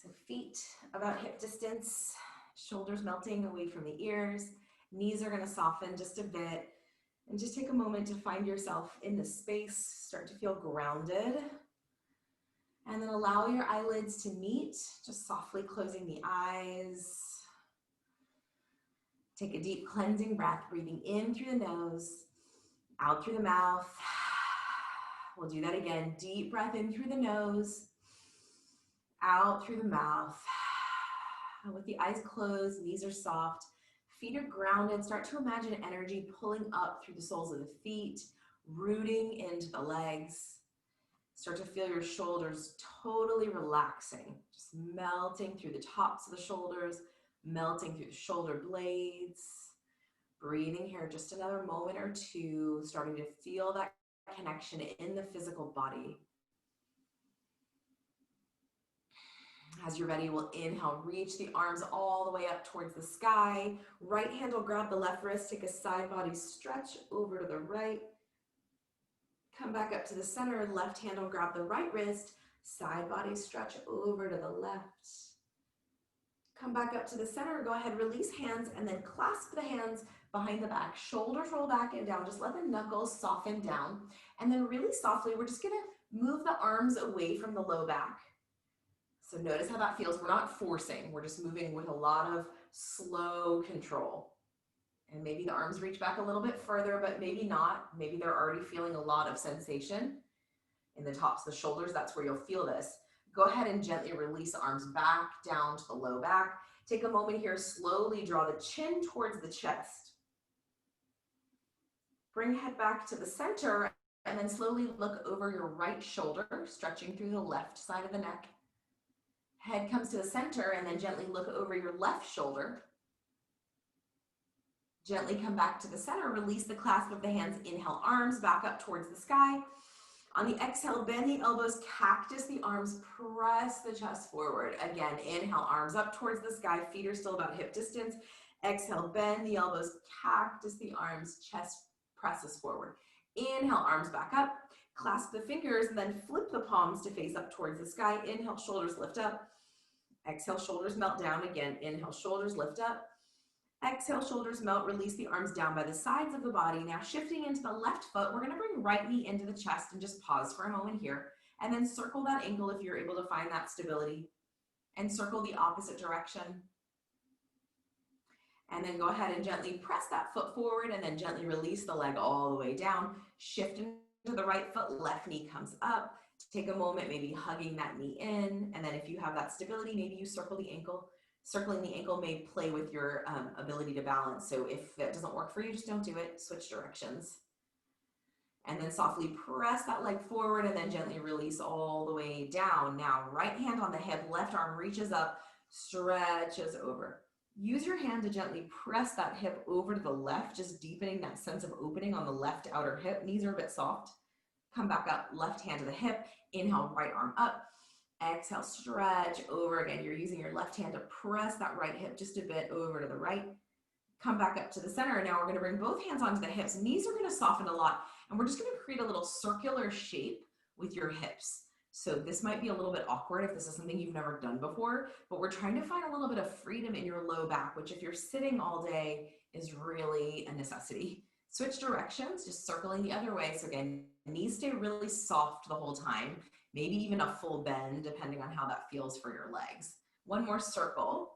So feet about hip distance, shoulders melting away from the ears, knees are going to soften just a bit, and just take a moment to find yourself in this space, start to feel grounded, and then allow your eyelids to meet, just softly closing the eyes. Take a deep cleansing breath, breathing in through the nose, out through the mouth. We'll do that again. Deep breath in through the nose, out through the mouth. With the eyes closed, knees are soft, feet are grounded. Start to imagine energy pulling up through the soles of the feet, rooting into the legs. Start to feel your shoulders totally relaxing, just melting through the tops of the shoulders, melting through the shoulder blades. Breathing here just another moment or two, starting to feel that connection in the physical body. As you're ready, we'll inhale, reach the arms all the way up towards the sky. Right hand will grab the left wrist, take a side body stretch over to the right. Come back up to the center, left hand will grab the right wrist, side body stretch over to the left. Come back up to the center, go ahead, release hands, and then clasp the hands behind the back. Shoulders roll back and down, just let the knuckles soften down. And then really softly, we're just gonna move the arms away from the low back. So notice how that feels. We're not forcing, we're just moving with a lot of slow control. And maybe the arms reach back a little bit further, but maybe not. Maybe they're already feeling a lot of sensation in the tops of the shoulders. That's where you'll feel this. Go ahead and gently release the arms back down to the low back. Take a moment here, slowly draw the chin towards the chest. Bring head back to the center and then slowly look over your right shoulder, stretching through the left side of the neck. Head comes to the center and then gently look over your left shoulder. Gently come back to the center, release the clasp of the hands, inhale, arms back up towards the sky. On the exhale, bend the elbows, cactus the arms, press the chest forward. Again, inhale, arms up towards the sky, feet are still about hip distance. Exhale, bend the elbows, cactus the arms, chest presses forward. Inhale, arms back up, clasp the fingers, and then flip the palms to face up towards the sky. Inhale, shoulders lift up. Exhale, shoulders melt down. Again, inhale, shoulders lift up. Exhale, shoulders melt, release the arms down by the sides of the body. Now shifting into the left foot, we're gonna bring right knee into the chest and just pause for a moment here. And then circle that ankle if you're able to find that stability. And circle the opposite direction. And then go ahead and gently press that foot forward and then gently release the leg all the way down. Shift into the right foot, left knee comes up. Take a moment, maybe hugging that knee in. And then if you have that stability, maybe you circle the ankle. Circling the ankle may play with your ability to balance. So if that doesn't work for you, just don't do it. Switch directions. And then softly press that leg forward and then gently release all the way down. Now, right hand on the hip, left arm reaches up, stretches over. Use your hand to gently press that hip over to the left, just deepening that sense of opening on the left outer hip. Knees are a bit soft. Come back up, left hand to the hip. Inhale, right arm up. Exhale, stretch over again. You're using your left hand to press that right hip just a bit over to the right. Come back up to the center. And now we're going to bring both hands onto the hips. Knees are going to soften a lot. And we're just going to create a little circular shape with your hips. So this might be a little bit awkward if this is something you've never done before, but we're trying to find a little bit of freedom in your low back, which if you're sitting all day is really a necessity. Switch directions, just circling the other way. So again, knees stay really soft the whole time. Maybe even a full bend, depending on how that feels for your legs. One more circle,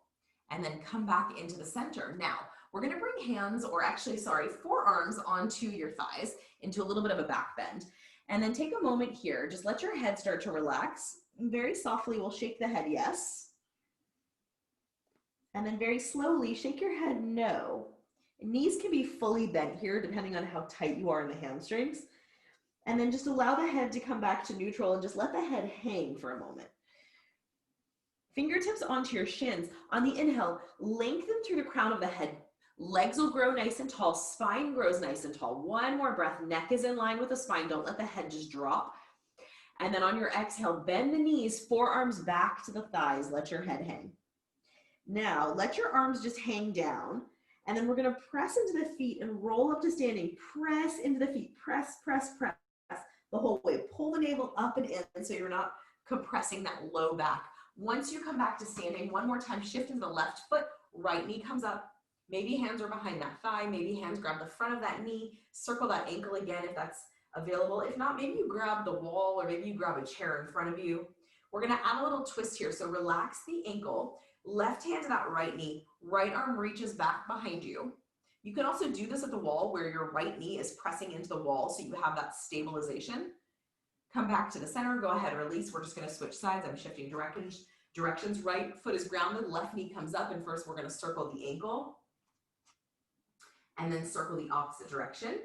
and then come back into the center. Now, we're gonna bring hands, or actually, sorry, forearms onto your thighs into a little bit of a back bend. And then take a moment here, just let your head start to relax. And very softly, we'll shake the head yes. And then very slowly, shake your head no. Knees can be fully bent here, depending on how tight you are in the hamstrings. And then just allow the head to come back to neutral and just let the head hang for a moment. Fingertips onto your shins. On the inhale, lengthen through the crown of the head. Legs will grow nice and tall. Spine grows nice and tall. One more breath. Neck is in line with the spine. Don't let the head just drop. And then on your exhale, bend the knees, forearms back to the thighs. Let your head hang. Now, let your arms just hang down. And then we're going to press into the feet and roll up to standing. Press into the feet. Press, press, press. The whole way. Pull the navel up and in so you're not compressing that low back. Once you come back to standing, one more time, shift into the left foot, right knee comes up. Maybe hands are behind that thigh, maybe hands grab the front of that knee, circle that ankle again if that's available. If not, maybe you grab the wall or maybe you grab a chair in front of you. We're gonna add a little twist here. So relax the ankle, left hand to that right knee, right arm reaches back behind you. You can also do this at the wall where your right knee is pressing into the wall so you have that stabilization. Come back to the center, go ahead, release. We're just gonna switch sides. I'm shifting directions. Right foot is grounded, left knee comes up, and first we're gonna circle the ankle and then circle the opposite direction.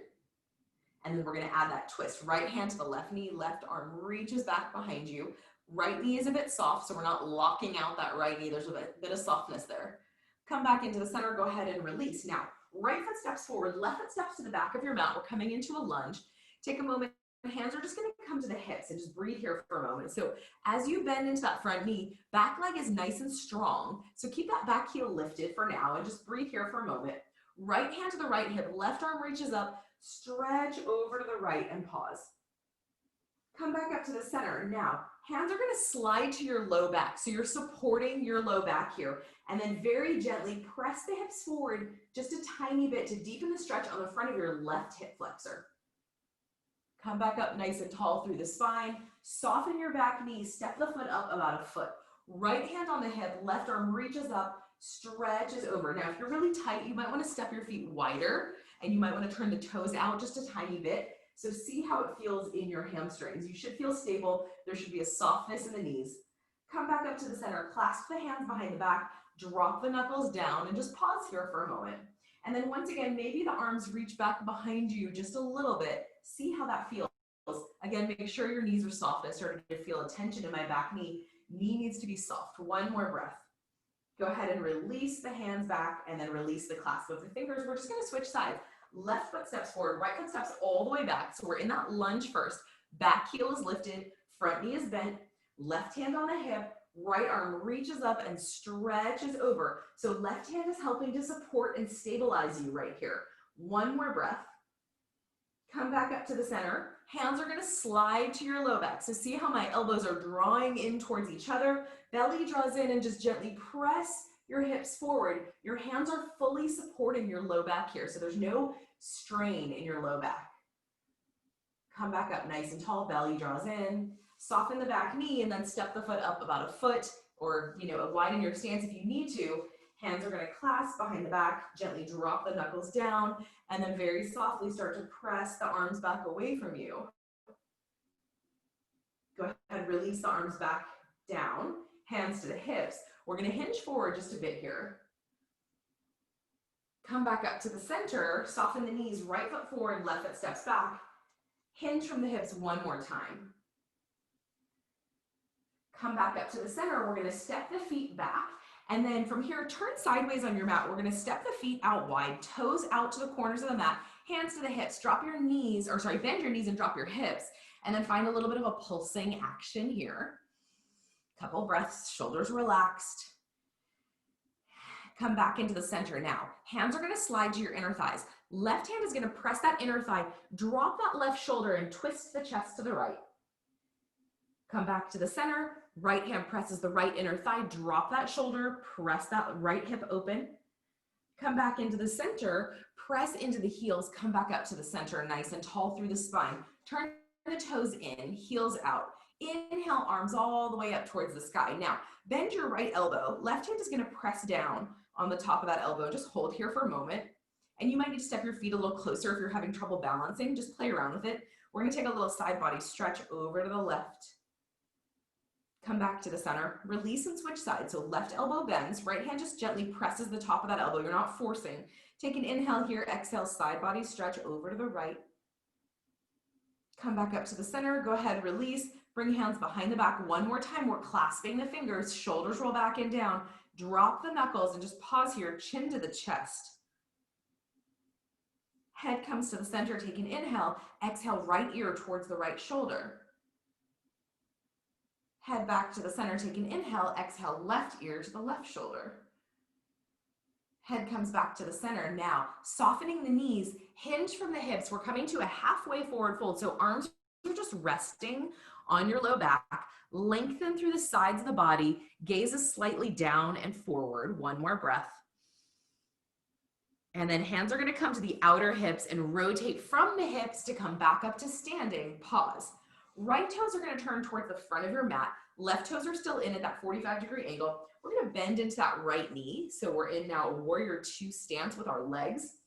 And then we're gonna add that twist. Right hand to the left knee, left arm reaches back behind you. Right knee is a bit soft, so we're not locking out that right knee. There's a bit of softness there. Come back into the center, go ahead and release. Now, right foot steps forward, left foot steps to the back of your mat. We're coming into a lunge. Take a moment. Hands are just gonna come to the hips and just breathe here for a moment. So as you bend into that front knee, back leg is nice and strong. So keep that back heel lifted for now and just breathe here for a moment. Right hand to the right hip, left arm reaches up, stretch over to the right and pause. Come back up to the center. Now, hands are gonna slide to your low back. So you're supporting your low back here. And then very gently press the hips forward just a tiny bit to deepen the stretch on the front of your left hip flexor. Come back up nice and tall through the spine. Soften your back knee, step the foot up about a foot. Right hand on the hip, left arm reaches up, stretches over. Now, if you're really tight, you might want to step your feet wider and you might want to turn the toes out just a tiny bit. So see how it feels in your hamstrings. You should feel stable. There should be a softness in the knees. Come back up to the center, clasp the hands behind the back, drop the knuckles down and just pause here for a moment. And then once again, maybe the arms reach back behind you just a little bit. See how that feels. Again, make sure your knees are soft. I started to feel a tension in my back knee. Knee needs to be soft. One more breath. Go ahead and release the hands back and then release the clasp of the fingers. We're just gonna switch sides. Left foot steps forward, right foot steps all the way back. So we're in that lunge first. Back heel is lifted, front knee is bent, left hand on the hip, right arm reaches up and stretches over. So left hand is helping to support and stabilize you right here. One more breath. Come back up to the center. Hands are gonna slide to your low back. So see how my elbows are drawing in towards each other. Belly draws in and just gently press your hips forward. Your hands are fully supporting your low back here. So there's no strain in your low back. Come back up nice and tall, belly draws in. Soften the back knee and then step the foot up about a foot or widen your stance if you need to. Hands are gonna clasp behind the back, gently drop the knuckles down, and then very softly start to press the arms back away from you. Go ahead, release the arms back down, hands to the hips. We're gonna hinge forward just a bit here. Come back up to the center, soften the knees, right foot forward, left foot steps back. Hinge from the hips one more time. Come back up to the center, we're gonna step the feet back. And then from here, turn sideways on your mat. We're gonna step the feet out wide, toes out to the corners of the mat, hands to the hips, bend your knees and drop your hips. And then find a little bit of a pulsing action here. Couple breaths, shoulders relaxed. Come back into the center now. Hands are gonna slide to your inner thighs. Left hand is gonna press that inner thigh, drop that left shoulder and twist the chest to the right. Come back to the center. Right hand presses the right inner thigh, drop that shoulder, press that right hip open. Come back into the center, press into the heels, come back up to the center, nice and tall through the spine. Turn the toes in, heels out. Inhale, arms all the way up towards the sky. Now, bend your right elbow. Left hand is gonna press down on the top of that elbow. Just hold here for a moment. And you might need to step your feet a little closer if you're having trouble balancing. Just play around with it. We're gonna take a little side body stretch over to the left. Come back to the center, release and switch sides. So left elbow bends, right hand just gently presses the top of that elbow. You're not forcing. Take an inhale here, exhale, side body stretch over to the right. Come back up to the center, go ahead, release, bring hands behind the back. One more time, we're clasping the fingers, shoulders roll back and down, drop the knuckles and just pause here, chin to the chest. Head comes to the center, take an inhale, exhale, right ear towards the right shoulder. Head back to the center, take an inhale, exhale, left ear to the left shoulder. Head comes back to the center. Now, softening the knees, hinge from the hips. We're coming to a halfway forward fold. So arms are just resting on your low back, lengthen through the sides of the body, gazes slightly down and forward. One more breath. And then hands are gonna come to the outer hips and rotate from the hips to come back up to standing. Pause. Right toes are gonna turn towards the front of your mat. Left toes are still in at that 45-degree angle. We're gonna bend into that right knee. So we're in now a warrior two stance with our legs.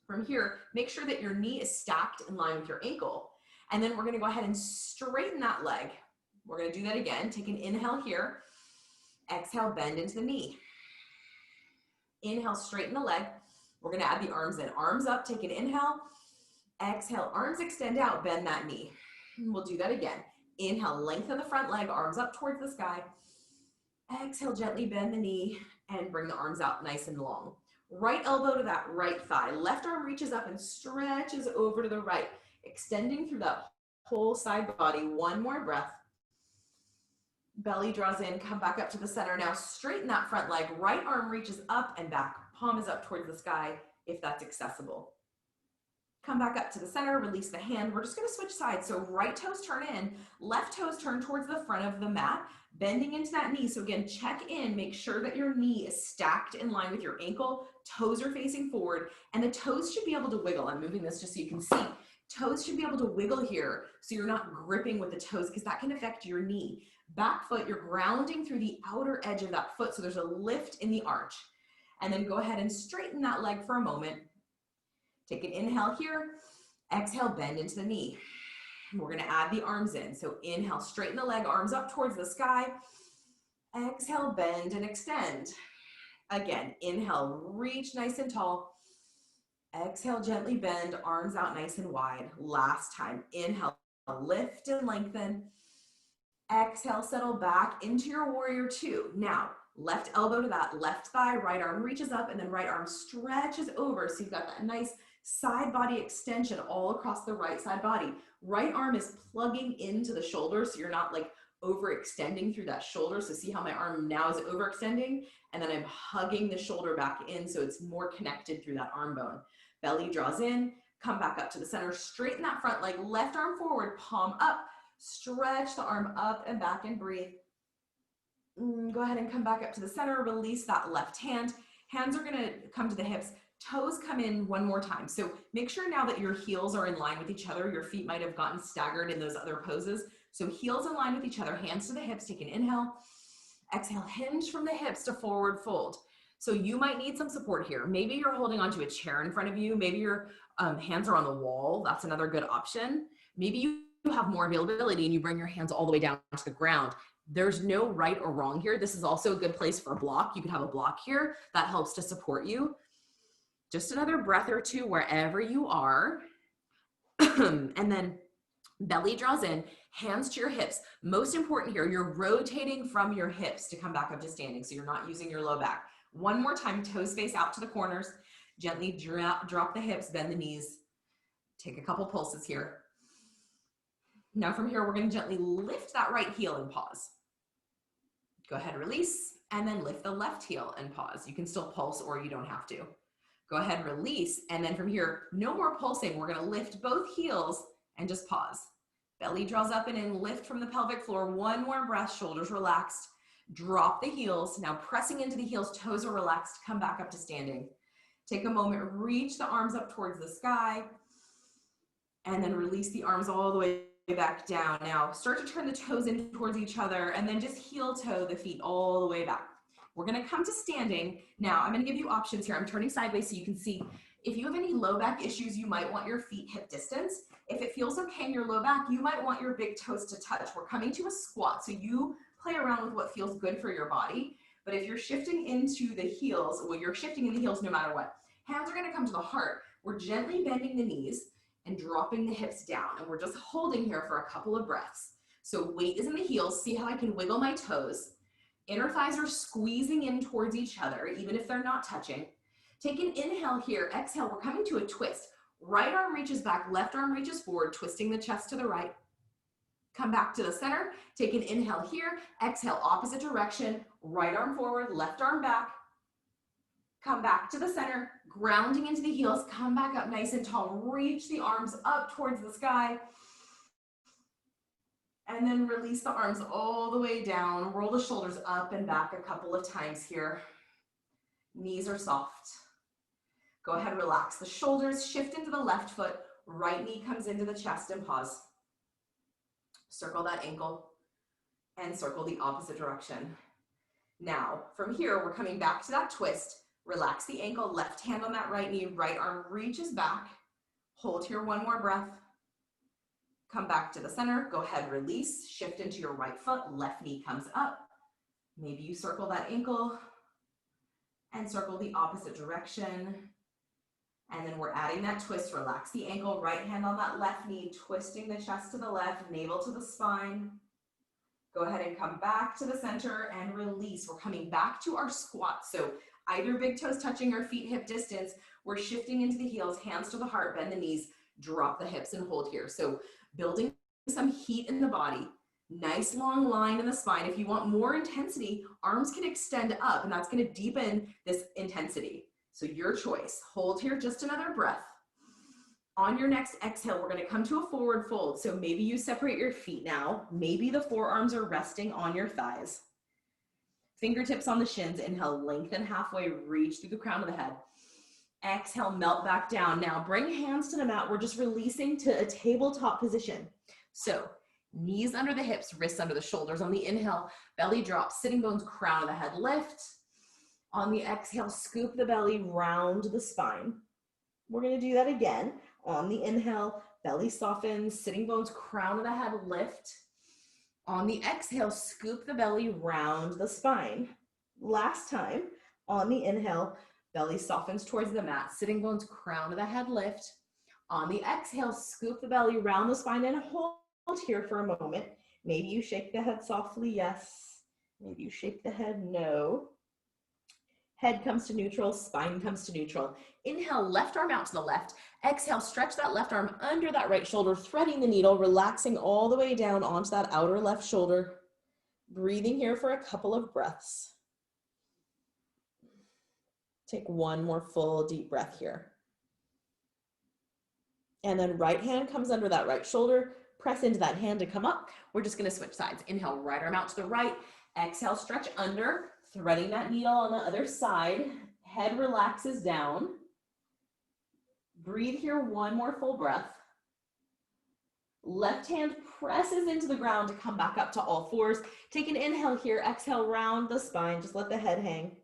From here, make sure that your knee is stacked in line with your ankle. And then we're gonna go ahead and straighten that leg. We're gonna do that again. Take an inhale here. Exhale, bend into the knee. Inhale, straighten the leg. We're gonna add the arms in. Arms up, take an inhale. Exhale, arms extend out, bend that knee. We'll do that again. Inhale, lengthen the front leg, arms up towards the sky. Exhale, gently bend the knee and bring the arms out nice and long. Right elbow to that right thigh. Left arm reaches up and stretches over to the right, extending through that whole side body. One more breath. Belly draws in, come back up to the center. Now straighten that front leg. Right arm reaches up and back. Palm is up towards the sky if that's accessible. Come back up to the center, release the hand. We're just gonna switch sides. So right toes turn in, left toes turn towards the front of the mat, bending into that knee. So again, check in, make sure that your knee is stacked in line with your ankle, toes are facing forward, and the toes should be able to wiggle. I'm moving this just so you can see. Toes should be able to wiggle here so you're not gripping with the toes because that can affect your knee. Back foot, you're grounding through the outer edge of that foot so there's a lift in the arch. And then go ahead and straighten that leg for a moment. Take an inhale here. Exhale, bend into the knee. We're gonna add the arms in. So inhale, straighten the leg, arms up towards the sky. Exhale, bend and extend. Again, inhale, reach nice and tall. Exhale, gently bend, arms out nice and wide. Last time, inhale, lift and lengthen. Exhale, settle back into your warrior two. Now, left elbow to that left thigh, right arm reaches up, and then right arm stretches over. So you've got that nice side body extension all across the right side body. Right arm is plugging into the shoulder, so you're not like overextending through that shoulder. So see how my arm now is overextending, and then I'm hugging the shoulder back in so it's more connected through that arm bone. Belly draws in, come back up to the center, straighten that front leg, left arm forward, palm up, stretch the arm up and back and breathe. Go ahead and come back up to the center, release that left hand. Hands are gonna come to the hips, toes come in one more time. So make sure now that your heels are in line with each other. Your feet might have gotten staggered in those other poses. So heels in line with each other, hands to the hips, take an inhale. Exhale, hinge from the hips to forward fold. So you might need some support here. Maybe you're holding onto a chair in front of you. Maybe your hands are on the wall. That's another good option. Maybe you have more availability and you bring your hands all the way down to the ground. There's no right or wrong here. This is also a good place for a block. You could have a block here that helps to support you. Just another breath or two wherever you are. And then belly draws in, hands to your hips. Most important here, you're rotating from your hips to come back up to standing. So you're not using your low back. One more time, toes face out to the corners. Gently drop the hips, bend the knees. Take a couple pulses here. Now from here, we're going to gently lift that right heel and pause. Go ahead, release, and then lift the left heel and pause. You can still pulse or you don't have to. Go ahead, release, and then from here, no more pulsing. We're going to lift both heels and just pause. Belly draws up and in, lift from the pelvic floor. One more breath, shoulders relaxed. Drop the heels. Now pressing into the heels, toes are relaxed. Come back up to standing. Take a moment, reach the arms up towards the sky, and then release the arms all the way back down. Now start to turn the toes in towards each other and then just heel toe the feet all the way back. We're gonna come to standing. Now I'm gonna give you options here. I'm turning sideways so you can see. If you have any low back issues, you might want your feet hip distance. If it feels okay in your low back, you might want your big toes to touch. We're coming to a squat, so you play around with what feels good for your body. But if you're shifting into the heels, well, you're shifting in the heels no matter what. Hands are gonna come to the heart. We're gently bending the knees and dropping the hips down. And we're just holding here for a couple of breaths. So weight is in the heels. See how I can wiggle my toes. Inner thighs are squeezing in towards each other, even if they're not touching. Take an inhale here, exhale, we're coming to a twist. Right arm reaches back, left arm reaches forward, twisting the chest to the right. Come back to the center, take an inhale here, exhale, opposite direction, right arm forward, left arm back. Come back to the center, grounding into the heels, come back up nice and tall, reach the arms up towards the sky. And then release the arms all the way down. Roll the shoulders up and back a couple of times here. Knees are soft. Go ahead, relax the shoulders, shift into the left foot, right knee comes into the chest and pause. Circle that ankle and circle the opposite direction. Now, from here, we're coming back to that twist. Relax the ankle, left hand on that right knee, right arm reaches back. Hold here one more breath. Come back to the center, go ahead, release, shift into your right foot, left knee comes up. Maybe you circle that ankle and circle the opposite direction. And then we're adding that twist, relax the ankle, right hand on that left knee, twisting the chest to the left, navel to the spine. Go ahead and come back to the center and release. We're coming back to our squat. So either big toes touching our feet hip distance, we're shifting into the heels, hands to the heart, bend the knees, drop the hips and hold here. So building some heat in the body, nice long line in the spine. If you want more intensity, arms can extend up and that's gonna deepen this intensity. So your choice. Hold here just another breath. On your next exhale, we're gonna come to a forward fold. So maybe you separate your feet now. Maybe the forearms are resting on your thighs. Fingertips on the shins. Inhale, lengthen halfway, reach through the crown of the head. Exhale, melt back down. Now bring hands to the mat. We're just releasing to a tabletop position. So knees under the hips, wrists under the shoulders. On the inhale, belly drop, sitting bones, crown of the head lift. On the exhale, scoop the belly, round the spine. We're gonna do that again. On the inhale, belly softens, sitting bones, crown of the head lift. On the exhale, scoop the belly, round the spine. Last time, on the inhale, belly softens towards the mat, sitting bones, crown of the head lift. On the exhale, scoop the belly, round the spine, and hold here for a moment. Maybe you shake the head softly, yes. Maybe you shake the head, no. Head comes to neutral, spine comes to neutral. Inhale, left arm out to the left. Exhale, stretch that left arm under that right shoulder, threading the needle, relaxing all the way down onto that outer left shoulder. Breathing here for a couple of breaths. Take one more full deep breath here. And then right hand comes under that right shoulder. Press into that hand to come up. We're just gonna switch sides. Inhale, right arm out to the right. Exhale, stretch under. Threading that needle on the other side, head relaxes down. Breathe here, one more full breath. Left hand presses into the ground to come back up to all fours. Take an inhale here, exhale, round the spine, just let the head hang.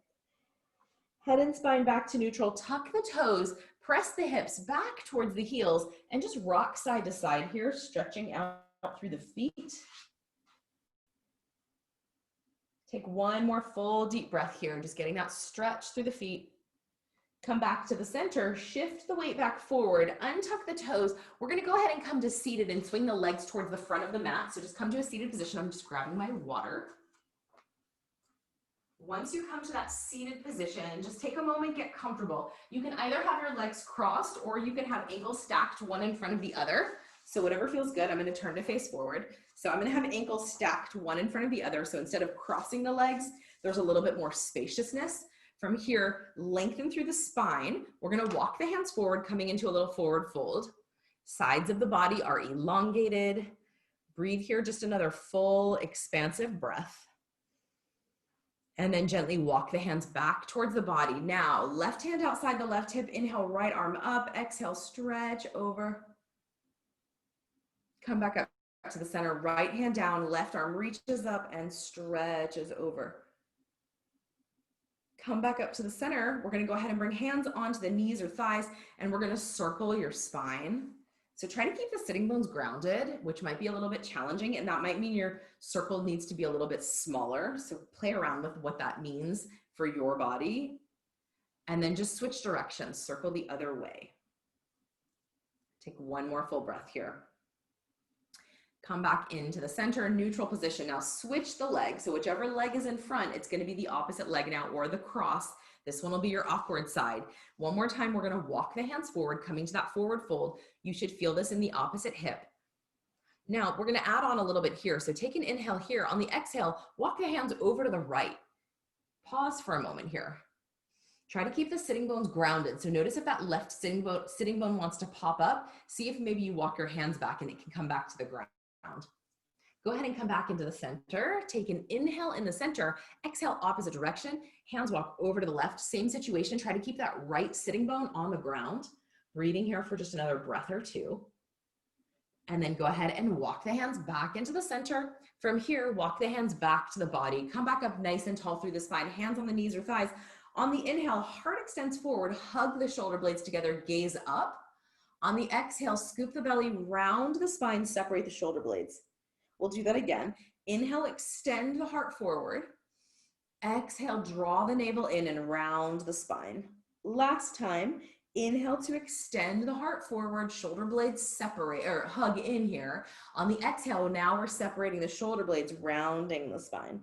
Head and spine back to neutral, tuck the toes, press the hips back towards the heels, and just rock side to side here, stretching out through the feet. Take one more full deep breath here, just getting that stretch through the feet. Come back to the center, shift the weight back forward, untuck the toes. We're gonna go ahead and come to seated and swing the legs towards the front of the mat. So just come to a seated position. I'm just grabbing my water. Once you come to that seated position, just take a moment, get comfortable. You can either have your legs crossed or you can have ankles stacked one in front of the other. So whatever feels good. I'm gonna turn to face forward. So I'm gonna have ankles stacked one in front of the other. So instead of crossing the legs, there's a little bit more spaciousness. From here, lengthen through the spine. We're gonna walk the hands forward, coming into a little forward fold. Sides of the body are elongated. Breathe here, just another full expansive breath. And then gently walk the hands back towards the body. Now, left hand outside the left hip, inhale, right arm up, exhale, stretch over. Come back up to the center, right hand down, left arm reaches up and stretches over. Come back up to the center. We're gonna go ahead and bring hands onto the knees or thighs, and we're gonna circle your spine. So try to keep the sitting bones grounded, which might be a little bit challenging, and that might mean your circle needs to be a little bit smaller. So play around with what that means for your body. And then just switch directions, circle the other way. Take one more full breath here. Come back into the center, neutral position. Now switch the leg. So whichever leg is in front, it's gonna be the opposite leg now, or the cross. This one will be your awkward side. One more time, we're gonna walk the hands forward, coming to that forward fold. You should feel this in the opposite hip. Now we're gonna add on a little bit here. So take an inhale here. On the exhale, walk the hands over to the right. Pause for a moment here. Try to keep the sitting bones grounded. So notice if that left sitting bone wants to pop up. See if maybe you walk your hands back and it can come back to the ground. Go ahead and come back into the center. Take an inhale in the center. Exhale, opposite direction. Hands walk over to the left. Same situation. Try to keep that right sitting bone on the ground. Breathing here for just another breath or two. And then go ahead and walk the hands back into the center. From here, walk the hands back to the body. Come back up nice and tall through the spine. Hands on the knees or thighs. On the inhale, heart extends forward. Hug the shoulder blades together. Gaze up. On the exhale, scoop the belly round the spine. Separate the shoulder blades. We'll do that again. Inhale, extend the heart forward. Exhale, draw the navel in and round the spine. Last time, inhale to extend the heart forward, shoulder blades separate or hug in here. On the exhale, now we're separating the shoulder blades, rounding the spine.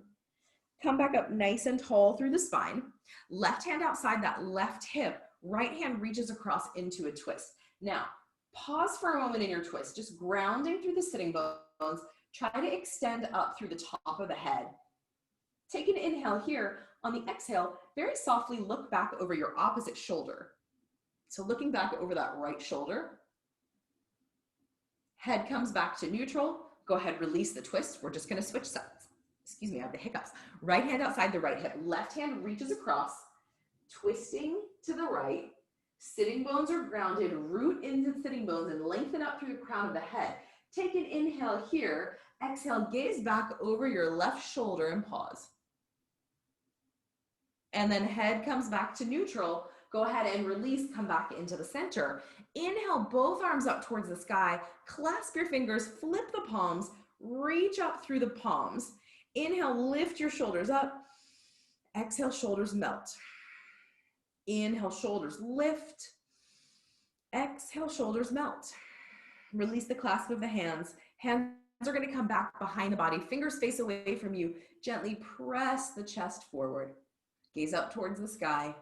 Come back up nice and tall through the spine. Left hand outside that left hip, right hand reaches across into a twist. Now, pause for a moment in your twist, just grounding through the sitting bones. Try to extend up through the top of the head. Take an inhale here. On the exhale, very softly look back over your opposite shoulder. So looking back over that right shoulder. Head comes back to neutral. Go ahead, release the twist. We're just gonna switch sides. Excuse me, I have the hiccups. Right hand outside the right hip. Left hand reaches across, twisting to the right. Sitting bones are grounded. Root into the sitting bones and lengthen up through the crown of the head. Take an inhale here. Exhale, gaze back over your left shoulder and pause. And then head comes back to neutral. Go ahead and release, come back into the center. Inhale, both arms up towards the sky. Clasp your fingers, flip the palms, reach up through the palms. Inhale, lift your shoulders up. Exhale, shoulders melt. Inhale, shoulders lift. Exhale, shoulders melt. Release the clasp of the hands. Hands are going to come back behind the body. Fingers face away from you. Gently press the chest forward. Gaze up towards the sky.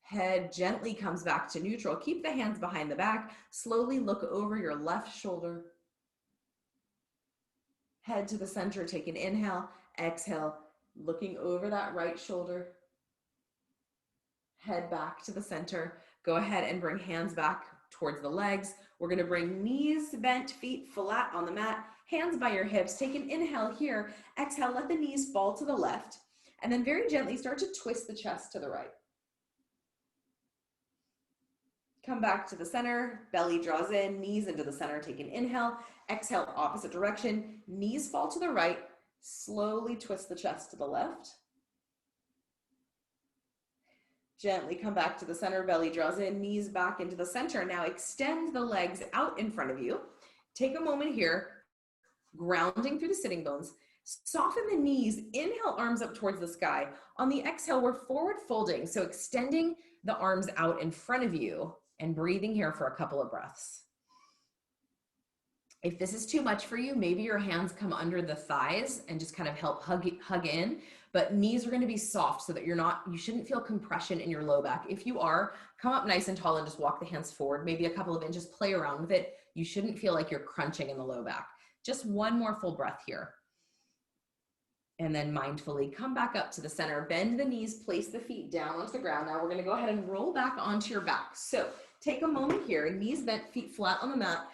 Head gently comes back to neutral. Keep the hands behind the back. Slowly look over your left shoulder. Head to the center. Take an inhale. Exhale. Looking over that right shoulder. Head back to the center. Go ahead and bring hands back towards the legs. We're going to bring knees bent, feet flat on the mat, hands by your hips. Take an inhale here. Exhale, let the knees fall to the left. And then very gently start to twist the chest to the right. Come back to the center, belly draws in, knees into the center. Take an inhale. Exhale, opposite direction. Knees fall to the right. Slowly twist the chest to the left. Gently come back to the center, belly draws in, knees back into the center. Now extend the legs out in front of you. Take a moment here, grounding through the sitting bones. Soften the knees, inhale, arms up towards the sky. On the exhale, we're forward folding. So extending the arms out in front of you and breathing here for a couple of breaths. If this is too much for you, maybe your hands come under the thighs and just kind of help hug in, but knees are going to be soft so that you shouldn't feel compression in your low back. If you are, come up nice and tall and just walk the hands forward, maybe a couple of inches, play around with it. You shouldn't feel like you're crunching in the low back. Just one more full breath here. And then mindfully come back up to the center, bend the knees, place the feet down onto the ground. Now we're going to go ahead and roll back onto your back. So take a moment here, knees bent, feet flat on the mat.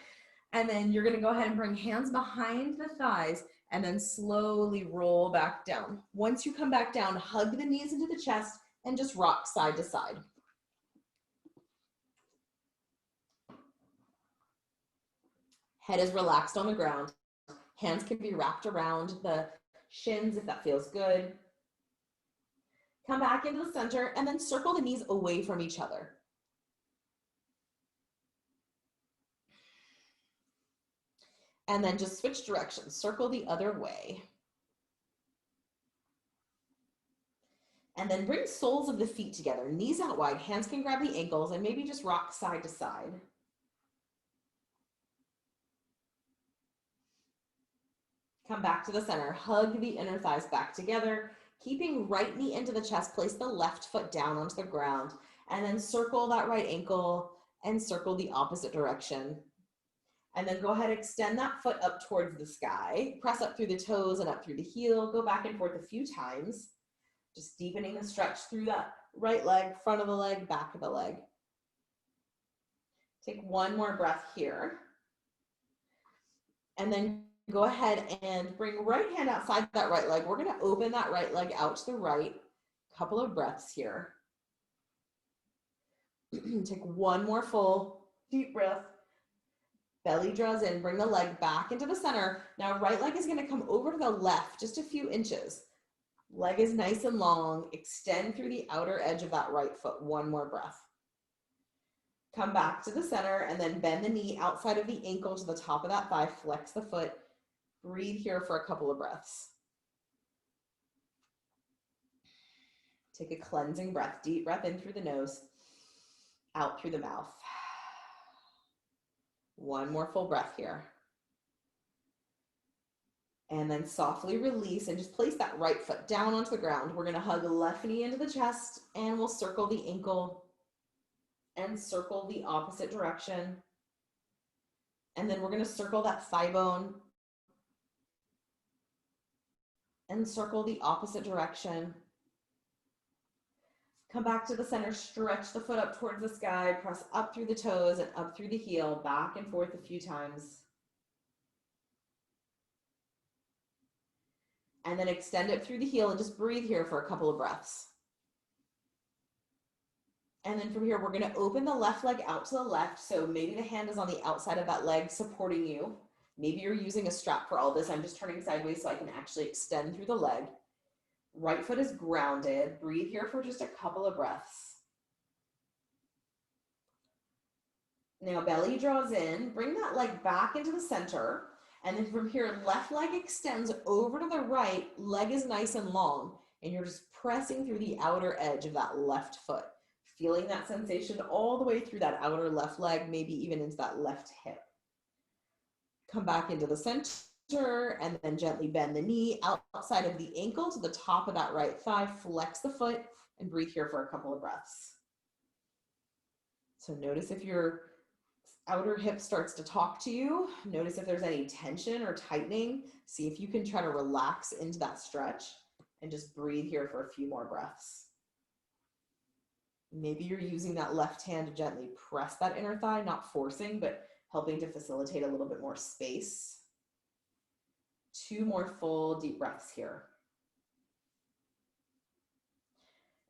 And then you're going to go ahead and bring hands behind the thighs and then slowly roll back down. Once you come back down, hug the knees into the chest and just rock side to side. Head is relaxed on the ground. Hands can be wrapped around the shins if that feels good. Come back into the center and then circle the knees away from each other. And then just switch directions, circle the other way. And then bring soles of the feet together, knees out wide, hands can grab the ankles and maybe just rock side to side. Come back to the center, hug the inner thighs back together, keeping right knee into the chest, place the left foot down onto the ground, and then circle that right ankle and circle the opposite direction. And then go ahead, extend that foot up towards the sky, press up through the toes and up through the heel, go back and forth a few times, just deepening the stretch through that right leg, front of the leg, back of the leg. Take one more breath here. And then go ahead and bring right hand outside that right leg. We're gonna open that right leg out to the right. Couple of breaths here. Take one more full deep breath. Belly draws in, bring the leg back into the center. Now right leg is gonna come over to the left, just a few inches. Leg is nice and long. Extend through the outer edge of that right foot. One more breath. Come back to the center and then bend the knee outside of the ankle to the top of that thigh. Flex the foot. Breathe here for a couple of breaths. Take a cleansing breath. Deep breath in through the nose, out through the mouth. One more full breath here. And then softly release and just place that right foot down onto the ground. We're gonna hug the left knee into the chest and we'll circle the ankle and circle the opposite direction. And then we're gonna circle that thigh bone and circle the opposite direction. Come back to the center, stretch the foot up towards the sky, press up through the toes and up through the heel, back and forth a few times. And then extend it through the heel and just breathe here for a couple of breaths. And then from here, we're gonna open the left leg out to the left. So maybe the hand is on the outside of that leg supporting you. Maybe you're using a strap for all this. I'm just turning sideways so I can actually extend through the leg. Right foot is grounded. Breathe here for just a couple of breaths. Now belly draws in, bring that leg back into the center. And then from here, left leg extends over to the right, leg is nice and long, and you're just pressing through the outer edge of that left foot, feeling that sensation all the way through that outer left leg, maybe even into that left hip. Come back into the center and then gently bend the knee outside of the ankle to the top of that right thigh, flex the foot and breathe here for a couple of breaths. So notice if your outer hip starts to talk to you. Notice if there's any tension or tightening. See if you can try to relax into that stretch and just breathe here for a few more breaths. Maybe you're using that left hand to gently press that inner thigh, not forcing, but helping to facilitate a little bit more space. Two more full deep breaths here.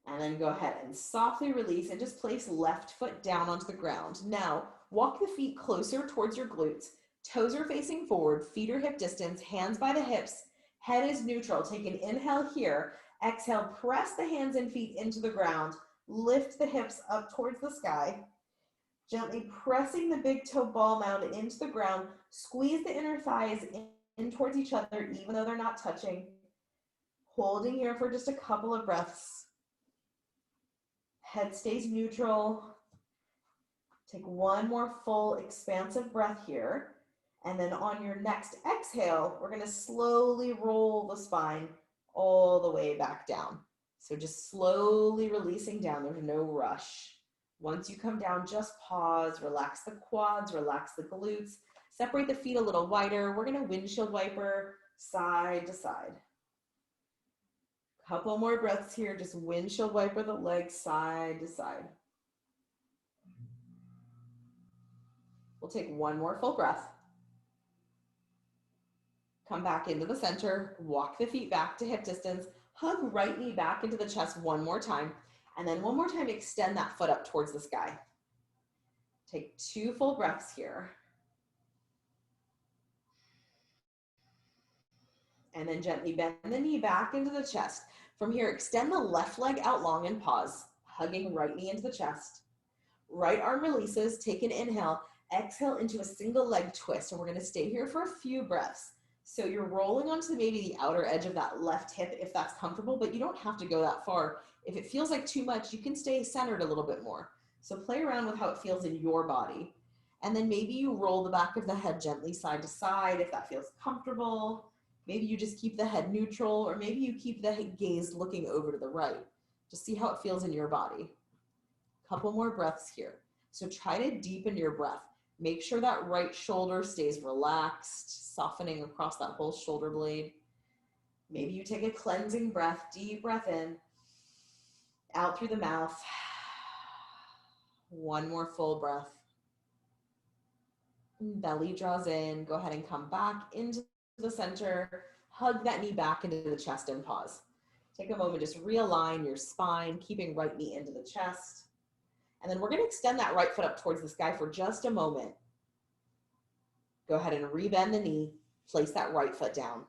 And then go ahead and softly release and just place left foot down onto the ground. Now, walk the feet closer towards your glutes. Toes are facing forward, feet are hip distance, hands by the hips, head is neutral. Take an inhale here. Exhale, press the hands and feet into the ground. Lift the hips up towards the sky. Gently pressing the big toe ball mound into the ground. Squeeze the inner thighs in towards each other, even though they're not touching. Holding here for just a couple of breaths. Head stays neutral. Take one more full expansive breath here. And then on your next exhale, we're gonna slowly roll the spine all the way back down. So just slowly releasing down, there's no rush. Once you come down, just pause, relax the quads, relax the glutes, separate the feet a little wider. We're gonna windshield wiper side to side. Couple more breaths here, just windshield wiper the legs side to side. We'll take one more full breath. Come back into the center, walk the feet back to hip distance, hug right knee back into the chest one more time, and then one more time, extend that foot up towards the sky. Take two full breaths here. And then gently bend the knee back into the chest. From here, extend the left leg out long and pause, hugging right knee into the chest. Right arm releases, take an inhale, exhale into a single leg twist, and we're gonna stay here for a few breaths. So you're rolling onto maybe the outer edge of that left hip if that's comfortable, but you don't have to go that far. If it feels like too much, you can stay centered a little bit more. So play around with how it feels in your body. And then maybe you roll the back of the head gently side to side if that feels comfortable. Maybe you just keep the head neutral, or maybe you keep the gaze looking over to the right. Just see how it feels in your body. Couple more breaths here. So try to deepen your breath. Make sure that right shoulder stays relaxed, softening across that whole shoulder blade. Maybe you take a cleansing breath, deep breath in, out through the mouth. One more full breath. Belly draws in. Go ahead and come back into the center, hug that knee back into the chest and pause. Take a moment, just realign your spine, keeping right knee into the chest. And then we're gonna extend that right foot up towards the sky for just a moment. Go ahead and rebend the knee, place that right foot down.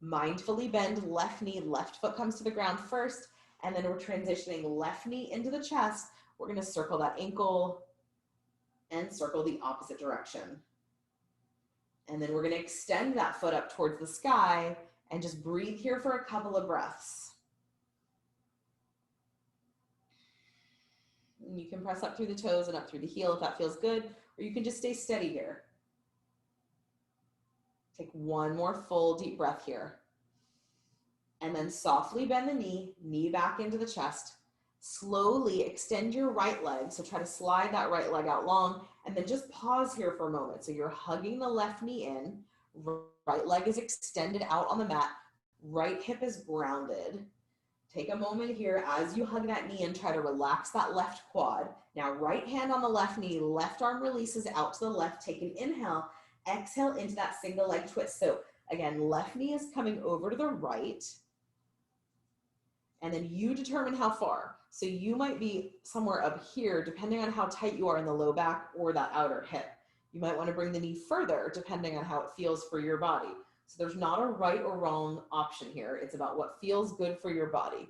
Mindfully bend left knee, left foot comes to the ground first, and then we're transitioning left knee into the chest. We're gonna circle that ankle and circle the opposite direction. And then we're gonna extend that foot up towards the sky and just breathe here for a couple of breaths. And you can press up through the toes and up through the heel if that feels good, or you can just stay steady here. Take one more full deep breath here. And then softly bend the knee, knee back into the chest. Slowly extend your right leg. So try to slide that right leg out long and then just pause here for a moment. So you're hugging the left knee in, right leg is extended out on the mat, right hip is grounded. Take a moment here as you hug that knee and try to relax that left quad. Now right hand on the left knee, left arm releases out to the left. Take an inhale, exhale into that single leg twist. So again, left knee is coming over to the right. And then you determine how far. So you might be somewhere up here, depending on how tight you are in the low back or that outer hip. You might want to bring the knee further, depending on how it feels for your body. So there's not a right or wrong option here. It's about what feels good for your body.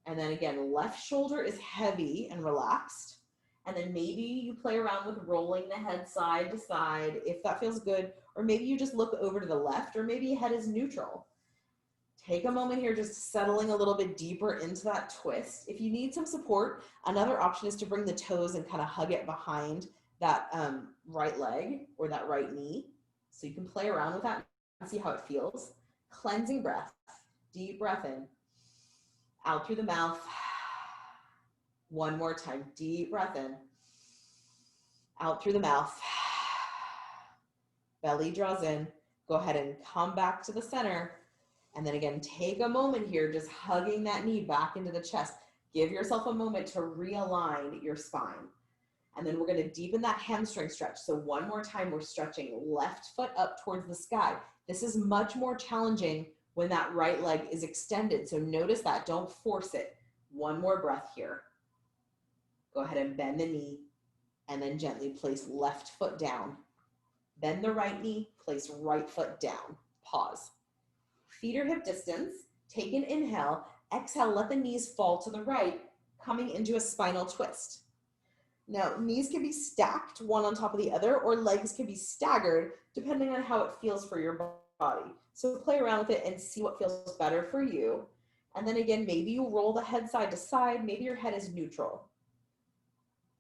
And then again, left shoulder is heavy and relaxed. And then maybe you play around with rolling the head side to side if that feels good. Or maybe you just look over to the left, or maybe head is neutral. Take a moment here, just settling a little bit deeper into that twist. If you need some support, another option is to bring the toes and kind of hug it behind that right leg or that right knee. So you can play around with that and see how it feels. Cleansing breath, deep breath in, out through the mouth. One more time, deep breath in, out through the mouth. Belly draws in. Go ahead and come back to the center. And then again, take a moment here, just hugging that knee back into the chest. Give yourself a moment to realign your spine. And then we're gonna deepen that hamstring stretch. So one more time, we're stretching left foot up towards the sky. This is much more challenging when that right leg is extended. So notice that, don't force it. One more breath here. Go ahead and bend the knee and then gently place left foot down. Bend the right knee, place right foot down. Pause. Feet are hip distance. Take an inhale. Exhale, let the knees fall to the right, coming into a spinal twist. Now, knees can be stacked one on top of the other, or legs can be staggered, depending on how it feels for your body. So play around with it and see what feels better for you. And then again, maybe you roll the head side to side. Maybe your head is neutral.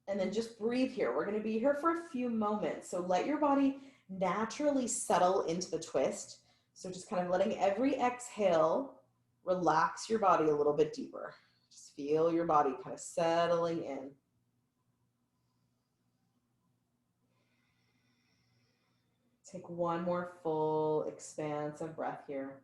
And then just breathe here. We're going to be here for a few moments. So let your body naturally settle into the twist. So just kind of letting every exhale relax your body a little bit deeper. Just feel your body kind of settling in. Take one more full expansive breath here.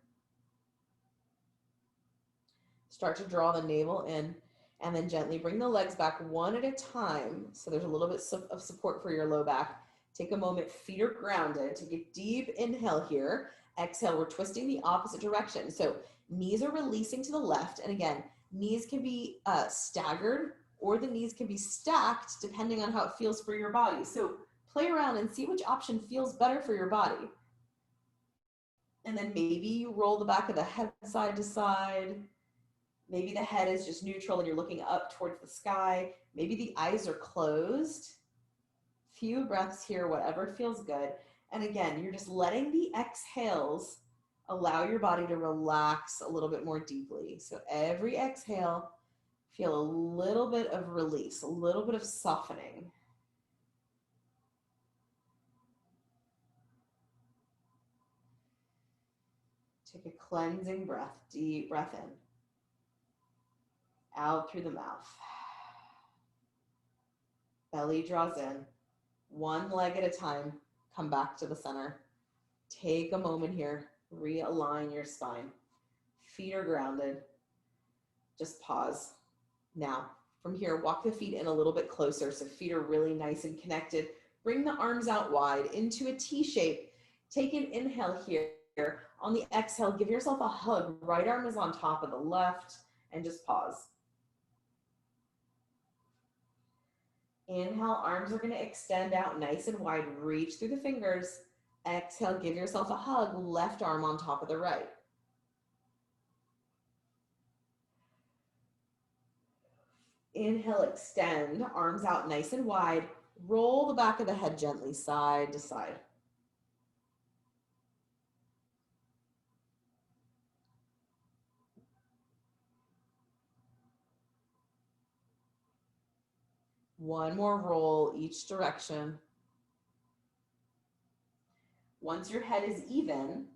Start to draw the navel in and then gently bring the legs back one at a time. So there's a little bit of support for your low back. Take a moment, feet are grounded. Take a deep inhale here. Exhale, we're twisting the opposite direction. So knees are releasing to the left. And again, knees can be staggered or the knees can be stacked depending on how it feels for your body. So play around and see which option feels better for your body. And then maybe you roll the back of the head side to side. Maybe the head is just neutral and you're looking up towards the sky. Maybe the eyes are closed. Few breaths here, whatever feels good. And again, you're just letting the exhales allow your body to relax a little bit more deeply. So every exhale, feel a little bit of release, a little bit of softening. Take a cleansing breath, deep breath in. Out through the mouth. Belly draws in. One leg at a time. Come back to the center. Take a moment here. Realign your spine. Feet are grounded. Just pause. Now, from here, walk the feet in a little bit closer so feet are really nice and connected. Bring the arms out wide into a T shape. Take an inhale here. On the exhale, give yourself a hug. Right arm is on top of the left, and just pause. Inhale, arms are going to extend out nice and wide. Reach through the fingers. Exhale, give yourself a hug. Left arm on top of the right. Inhale, extend, arms out nice and wide. Roll the back of the head gently side to side. One more roll each direction. Once your head is even,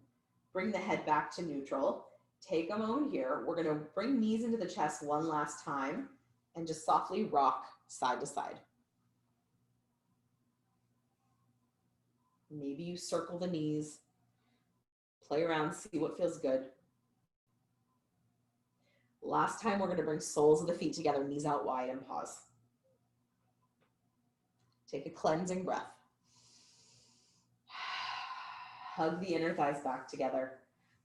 bring the head back to neutral. Take a moment here. We're going to bring knees into the chest one last time and just softly rock side to side. Maybe you circle the knees, play around, see what feels good. Last time, we're going to bring soles of the feet together, knees out wide, and pause. Take a cleansing breath. Hug the inner thighs back together.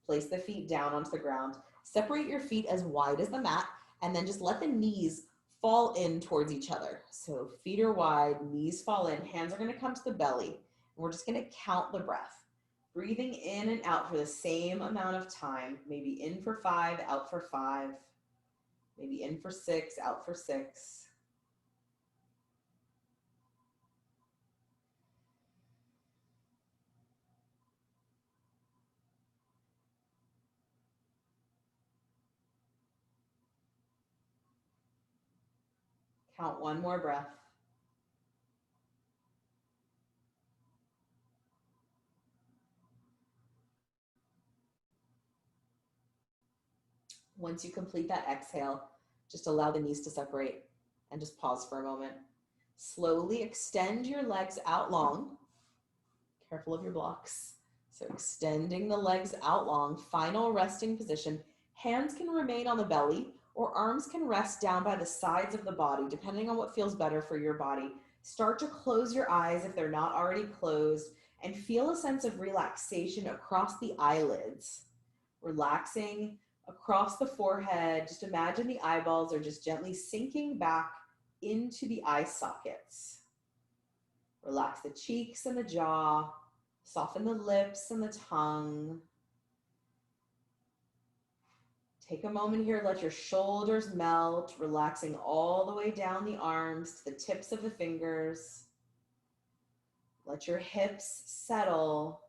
Place the feet down onto the ground. Separate your feet as wide as the mat, and then just let the knees fall in towards each other. So feet are wide, knees fall in, hands are going to come to the belly. And we're just going to count the breath. Breathing in and out for the same amount of time. Maybe in for 5, out for 5. Maybe in for 6, out for 6. Count one more breath. Once you complete that exhale, just allow the knees to separate and just pause for a moment. Slowly extend your legs out long. Careful of your blocks. So extending the legs out long, final resting position. Hands can remain on the belly or arms can rest down by the sides of the body, depending on what feels better for your body. Start to close your eyes if they're not already closed and feel a sense of relaxation across the eyelids. Relaxing across the forehead. Just imagine the eyeballs are just gently sinking back into the eye sockets. Relax the cheeks and the jaw. Soften the lips and the tongue. Take a moment here, let your shoulders melt, relaxing all the way down the arms to the tips of the fingers. Let your hips settle,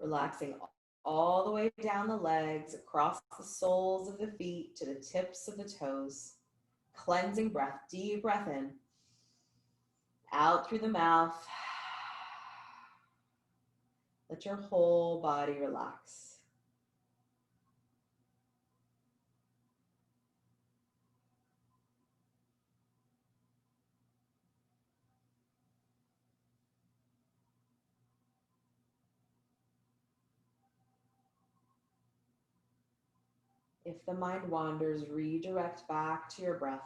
relaxing all the way down the legs, across the soles of the feet to the tips of the toes. Cleansing breath, deep breath in. Out through the mouth. Let your whole body relax. If the mind wanders, redirect back to your breath.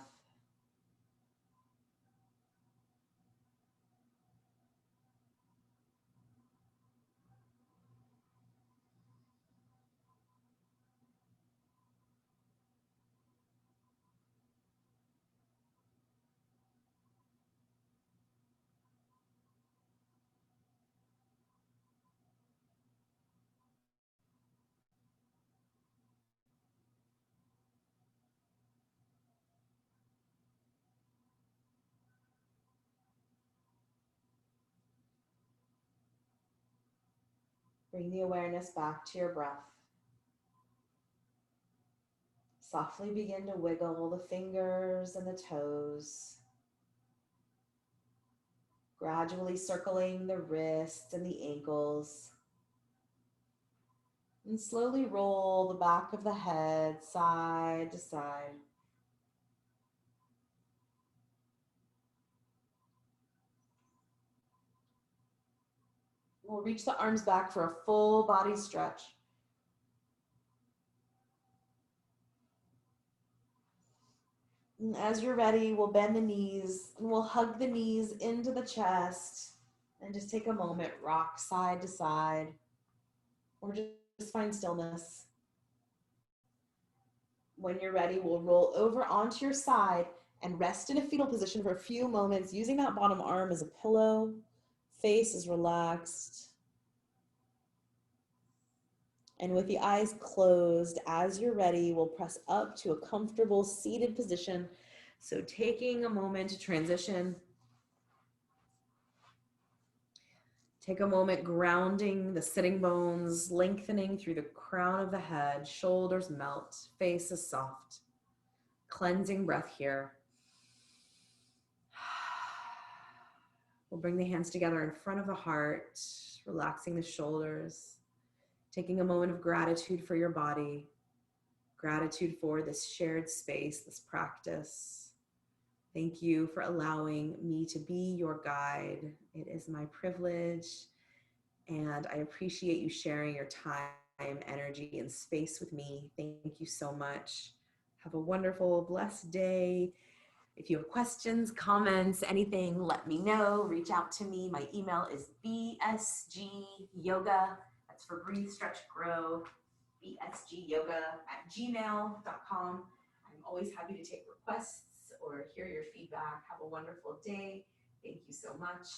Bring the awareness back to your breath. Softly begin to wiggle the fingers and the toes. Gradually circling the wrists and the ankles. And slowly roll the back of the head side to side. We'll reach the arms back for a full body stretch. And as you're ready, we'll bend the knees and we'll hug the knees into the chest and just take a moment, rock side to side, or just find stillness. When you're ready, we'll roll over onto your side and rest in a fetal position for a few moments, using that bottom arm as a pillow. Face is relaxed. And with the eyes closed, as you're ready, we'll press up to a comfortable seated position. So taking a moment to transition. Take a moment grounding the sitting bones, lengthening through the crown of the head, shoulders melt, face is soft. Cleansing breath here. We'll bring the hands together in front of the heart, relaxing the shoulders, taking a moment of gratitude for your body, gratitude for this shared space, this practice. Thank you for allowing me to be your guide. It is my privilege, and I appreciate you sharing your time, energy, and space with me. Thank you so much. Have a wonderful, blessed day. If you have questions, comments, anything, let me know. Reach out to me. My email is bsgyoga. That's for Breathe, Stretch, Grow. bsgyoga@gmail.com. I'm always happy to take requests or hear your feedback. Have a wonderful day. Thank you so much.